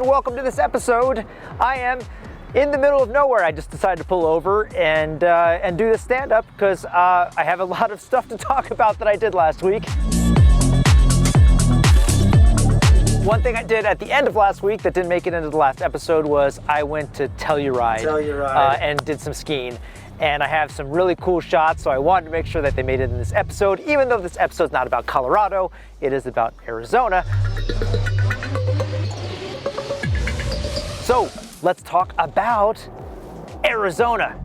welcome to this episode. I am in the middle of nowhere. I just decided to pull over and do the stand-up because I have a lot of stuff to talk about that I did last week. One thing I did at the end of last week that didn't make it into the last episode was I went to Telluride and did some skiing. And I have some really cool shots, so I wanted to make sure that they made it in this episode. Even though this episode's not about Colorado, it is about Arizona. So let's talk about Arizona.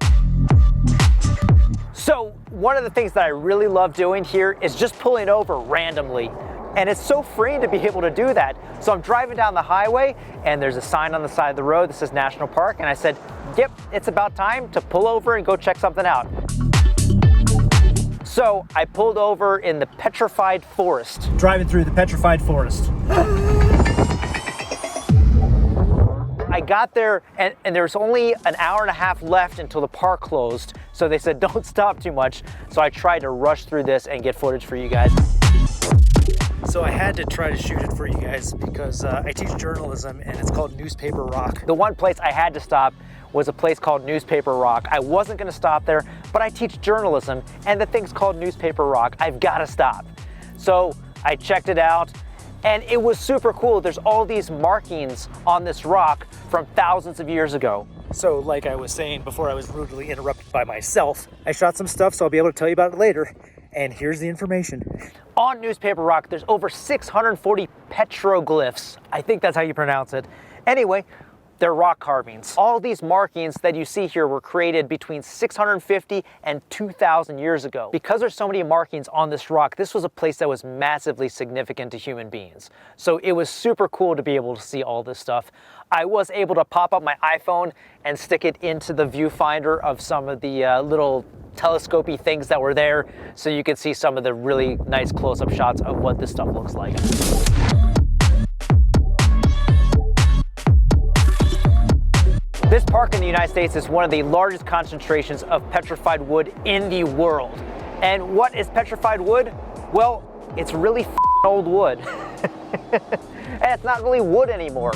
So one of the things that I really love doing here is just pulling over randomly. And it's so freeing to be able to do that. So I'm driving down the highway and there's a sign on the side of the road that says National Park. And I said, yep, it's about time to pull over and go check something out. So I pulled over in the Petrified Forest. Driving through the Petrified Forest. I got there and there's only an hour and a half left until the park closed. So they said, don't stop too much. So I tried to rush through this and get footage for you guys. So I had to try to shoot it for you guys because I teach journalism and it's called Newspaper Rock. The one place I had to stop was a place called Newspaper Rock. I wasn't gonna stop there, but I teach journalism and the thing's called Newspaper Rock. I've gotta stop. So I checked it out and it was super cool. There's all these markings on this rock from thousands of years ago. So like I was saying before I was rudely interrupted by myself, I shot some stuff so I'll be able to tell you about it later. And here's the information. On Newspaper Rock, there's over 640 petroglyphs. I think that's how you pronounce it. Anyway, they're rock carvings. All these markings that you see here were created between 650 and 2,000 years ago. Because there's so many markings on this rock, this was a place that was massively significant to human beings. So it was super cool to be able to see all this stuff. I was able to pop up my iPhone and stick it into the viewfinder of some of the little telescopy things that were there, so you can see some of the really nice close-up shots of what this stuff looks like. This park in the United States is one of the largest concentrations of petrified wood in the world. And what is petrified wood? Well, it's really old wood. And it's not really wood anymore.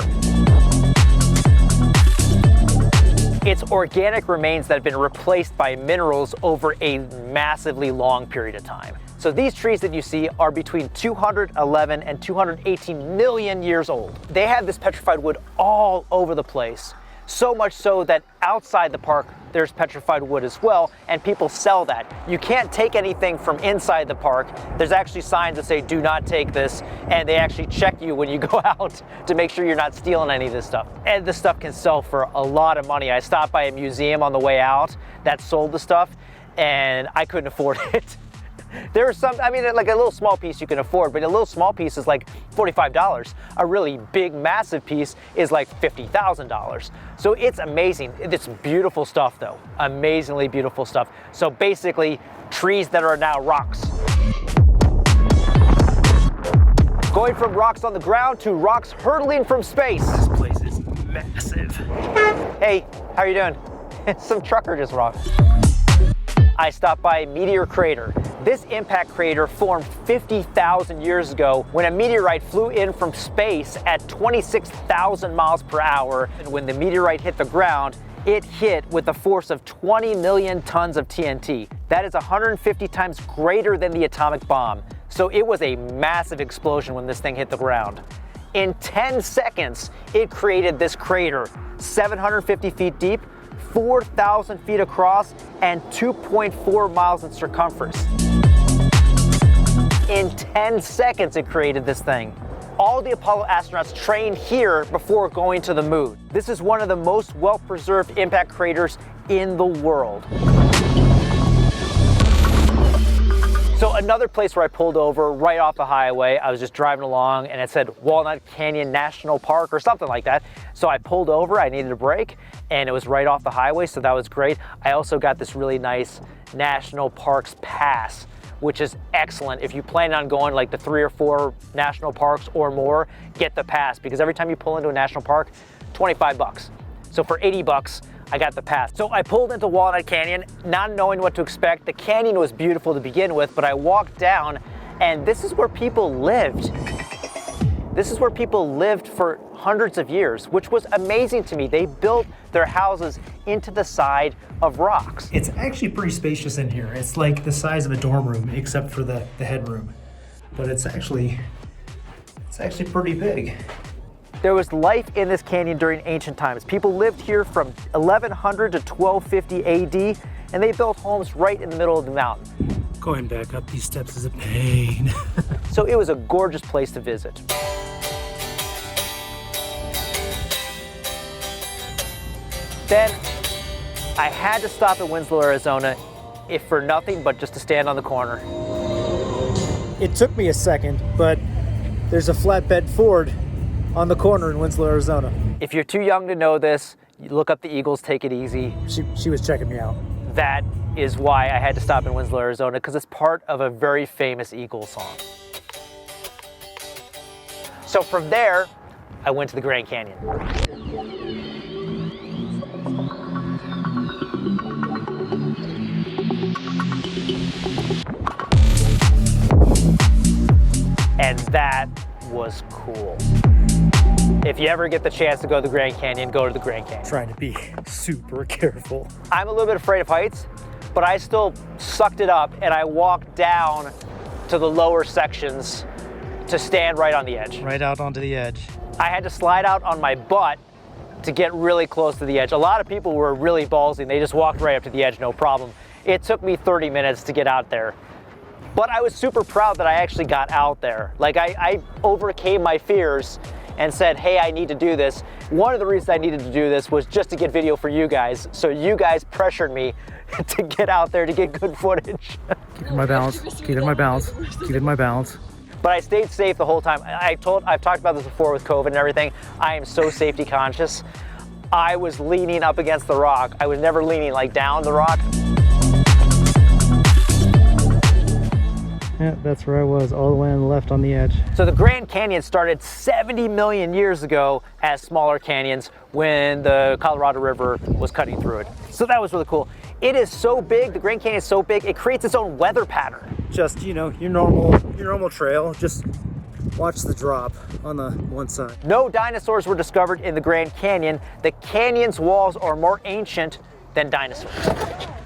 It's organic remains that have been replaced by minerals over a massively long period of time. So these trees that you see are between 211 and 218 million years old. They have this petrified wood all over the place. So much so that outside the park, there's petrified wood as well, and people sell that. You can't take anything from inside the park. There's actually signs that say, do not take this, and they actually check you when you go out to make sure you're not stealing any of this stuff. And this stuff can sell for a lot of money. I stopped by a museum on the way out that sold the stuff, and I couldn't afford it. There are some, I mean, like a little small piece you can afford, but a little small piece is like $45. A really big, massive piece is like $50,000. So it's amazing. It's beautiful stuff though. Amazingly beautiful stuff. So basically, trees that are now rocks. Going from rocks on the ground to rocks hurtling from space. This place is massive. Hey, how are you doing? Some trucker just rocked. I stopped by Meteor Crater. This impact crater formed 50,000 years ago when a meteorite flew in from space at 26,000 miles per hour. And when the meteorite hit the ground, it hit with a force of 20 million tons of TNT. That is 150 times greater than the atomic bomb. So it was a massive explosion when this thing hit the ground. In 10 seconds, it created this crater, 750 feet deep, 4,000 feet across, and 2.4 miles in circumference. In 10 seconds, it created this thing. All the Apollo astronauts trained here before going to the moon. This is one of the most well-preserved impact craters in the world. So another place where I pulled over right off the highway, I was just driving along and it said Walnut Canyon National Park or something like that. So I pulled over, I needed a break, and it was right off the highway, so that was great. I also got this really nice National Parks Pass, which is excellent. If you plan on going like the 3 or 4 national parks or more, get the pass, because every time you pull into a national park, 25 bucks. So for 80 bucks, I got the pass. So I pulled into Walnut Canyon, not knowing what to expect. The canyon was beautiful to begin with, but I walked down and this is where people lived. This is where people lived for hundreds of years, which was amazing to me. They built their houses into the side of rocks. It's actually pretty spacious in here. It's like the size of a dorm room, except for the headroom. But it's actually pretty big. There was life in this canyon during ancient times. People lived here from 1100 to 1250 AD, and they built homes right in the middle of the mountain. Going back up these steps is a pain. So it was a gorgeous place to visit. Then I had to stop at Winslow, Arizona, if for nothing but just to stand on the corner. It took me a second, but there's a flatbed Ford on the corner in Winslow, Arizona. If you're too young to know this, you look up the Eagles, Take It Easy. She was checking me out. That is why I had to stop in Winslow, Arizona, because it's part of a very famous Eagles song. So from there, I went to the Grand Canyon. And that was cool. If you ever get the chance to go to the Grand Canyon, go to the Grand Canyon. Trying to be super careful. I'm a little bit afraid of heights, but I still sucked it up and I walked down to the lower sections to stand right on the edge. Right out onto the edge. I had to slide out on my butt to get really close to the edge. A lot of people were really ballsy and they just walked right up to the edge, no problem. It took me 30 minutes to get out there. But I was super proud that I actually got out there. Like I overcame my fears and said, hey, I need to do this. One of the reasons I needed to do this was just to get video for you guys. So you guys pressured me to get out there to get good footage. Keeping my balance, keeping my balance, keeping my balance. But I stayed safe the whole time. I've talked about this before with COVID and everything. I am so safety conscious. I was leaning up against the rock. I was never leaning like down the rock. Yeah, that's where I was, all the way on the left on the edge. So the Grand Canyon started 70 million years ago as smaller canyons when the Colorado River was cutting through it. So that was really cool. It is so big, the Grand Canyon is so big, it creates its own weather pattern. Just, you know, your normal trail, just watch the drop on the one side. No dinosaurs were discovered in the Grand Canyon. The canyon's walls are more ancient than dinosaurs.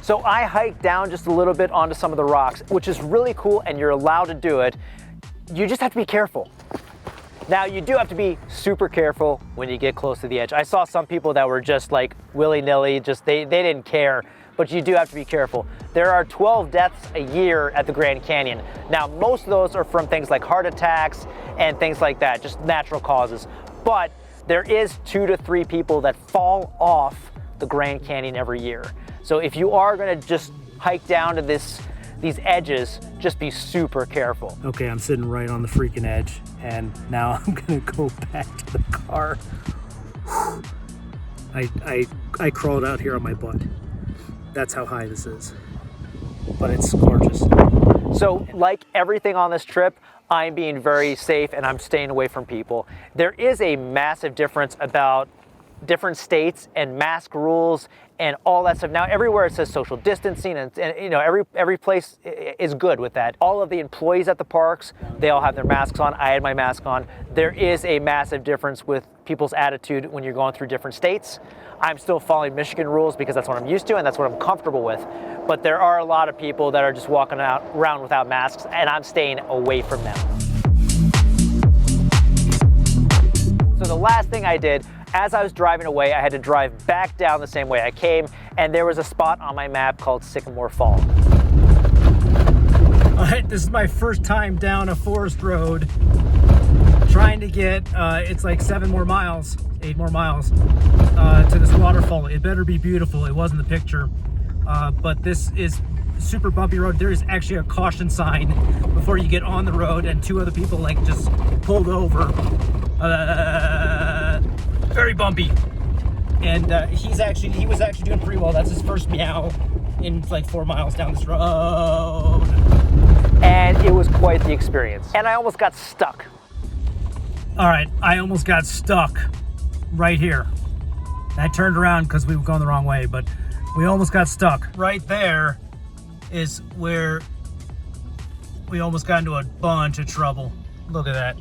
So I hiked down just a little bit onto some of the rocks, which is really cool and you're allowed to do it. You just have to be careful. Now you do have to be super careful when you get close to the edge. I saw some people that were just like willy-nilly, just they didn't care, but you do have to be careful. There are 12 deaths a year at the Grand Canyon. Now most of those are from things like heart attacks and things like that, just natural causes. But there is 2 to 3 people that fall off the Grand Canyon every year. So if you are gonna just hike down to these edges, just be super careful. Okay, I'm sitting right on the freaking edge, and now I'm gonna go back to the car. I crawled out here on my butt. That's how high this is, but it's gorgeous. So like everything on this trip, I'm being very safe and I'm staying away from people. There is a massive difference about different states and mask rules and all that stuff. Now everywhere it says social distancing and you know, every place is good with that. All of the employees at the parks, they all have their masks on. I had my mask on. There is a massive difference with people's attitude when you're going through different states. I'm still following Michigan rules because that's what I'm used to and that's what I'm comfortable with. But there are a lot of people that are just walking around without masks and I'm staying away from them. So the last thing I did, as I was driving away, I had to drive back down the same way I came, and there was a spot on my map called Sycamore Fall. All right, this is my first time down a forest road, trying to get, it's like 8 more miles, to this waterfall. It better be beautiful. It was in the picture, but this is super bumpy road. There is actually a caution sign before you get on the road, and 2 other people like just pulled over. Very bumpy, and he was actually doing pretty well. That's his first meow in like 4 miles down this road, and it was quite the experience. And I almost got stuck. All right, I almost got stuck right here. I turned around because we were going the wrong way, but we almost got stuck. Right there is where we almost got into a bunch of trouble. Look at that.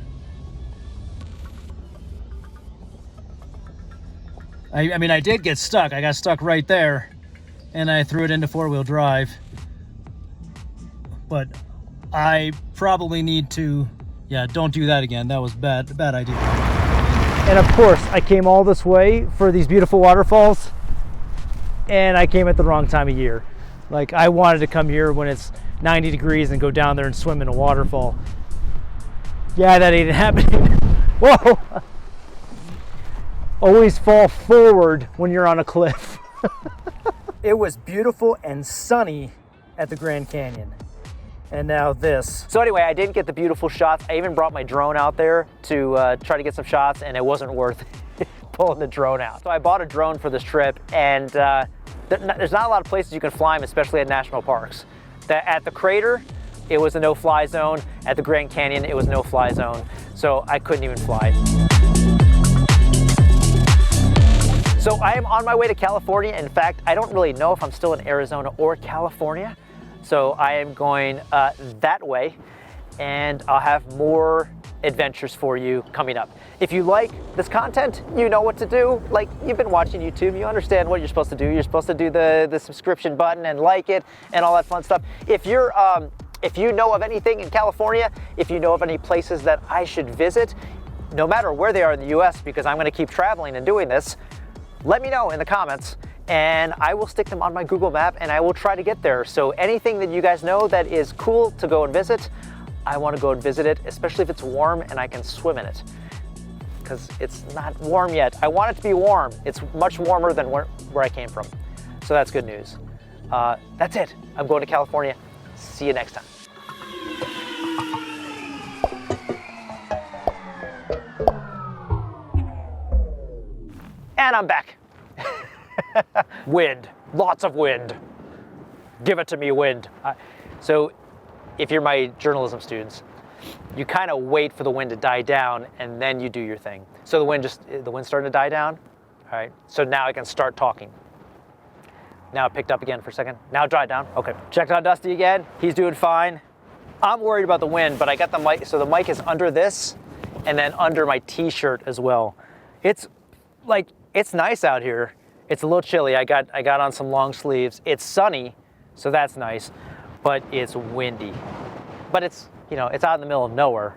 I mean, I did get stuck. I got stuck right there, and I threw it into four-wheel drive. But I probably need to, yeah, don't do that again. That was bad idea. And of course, I came all this way for these beautiful waterfalls, and I came at the wrong time of year. Like, I wanted to come here when it's 90 degrees and go down there and swim in a waterfall. Yeah, that ain't happening. Whoa! Always fall forward when you're on a cliff. It was beautiful and sunny at the Grand Canyon. And now this. So anyway, I didn't get the beautiful shots. I even brought my drone out there to try to get some shots, and it wasn't worth pulling the drone out. So I bought a drone for this trip, and there's not a lot of places you can fly them, especially at national parks. At the Crater, it was a no-fly zone. At the Grand Canyon, it was no-fly zone. So I couldn't even fly. So I am on my way to California. In fact, I don't really know if I'm still in Arizona or California. So I am going that way, and I'll have more adventures for you coming up. If you like this content, you know what to do. Like, you've been watching YouTube, you understand what you're supposed to do. You're supposed to do the subscription button and like it and all that fun stuff. If you know of anything in California, if you know of any places that I should visit, no matter where they are in the US, because I'm gonna keep traveling and doing this, let me know in the comments, and I will stick them on my Google map, and I will try to get there. So anything that you guys know that is cool to go and visit, I want to go and visit it, especially if it's warm and I can swim in it, because it's not warm yet. I want it to be warm. It's much warmer than where I came from. So that's good news. That's it. I'm going to California. See you next time. And I'm back. Wind, lots of wind. Give it to me, wind. So if you're my journalism students, you kind of wait for the wind to die down and then you do your thing. So the wind's starting to die down. All right, so now I can start talking. Now it picked up again for a second. Now it died down. Okay, checked on Dusty again. He's doing fine. I'm worried about the wind, but I got the mic, so the mic is under this and then under my t-shirt as well. It's nice out here. It's a little chilly. I got on some long sleeves. It's sunny, so that's nice, but it's windy. But it's, it's out in the middle of nowhere.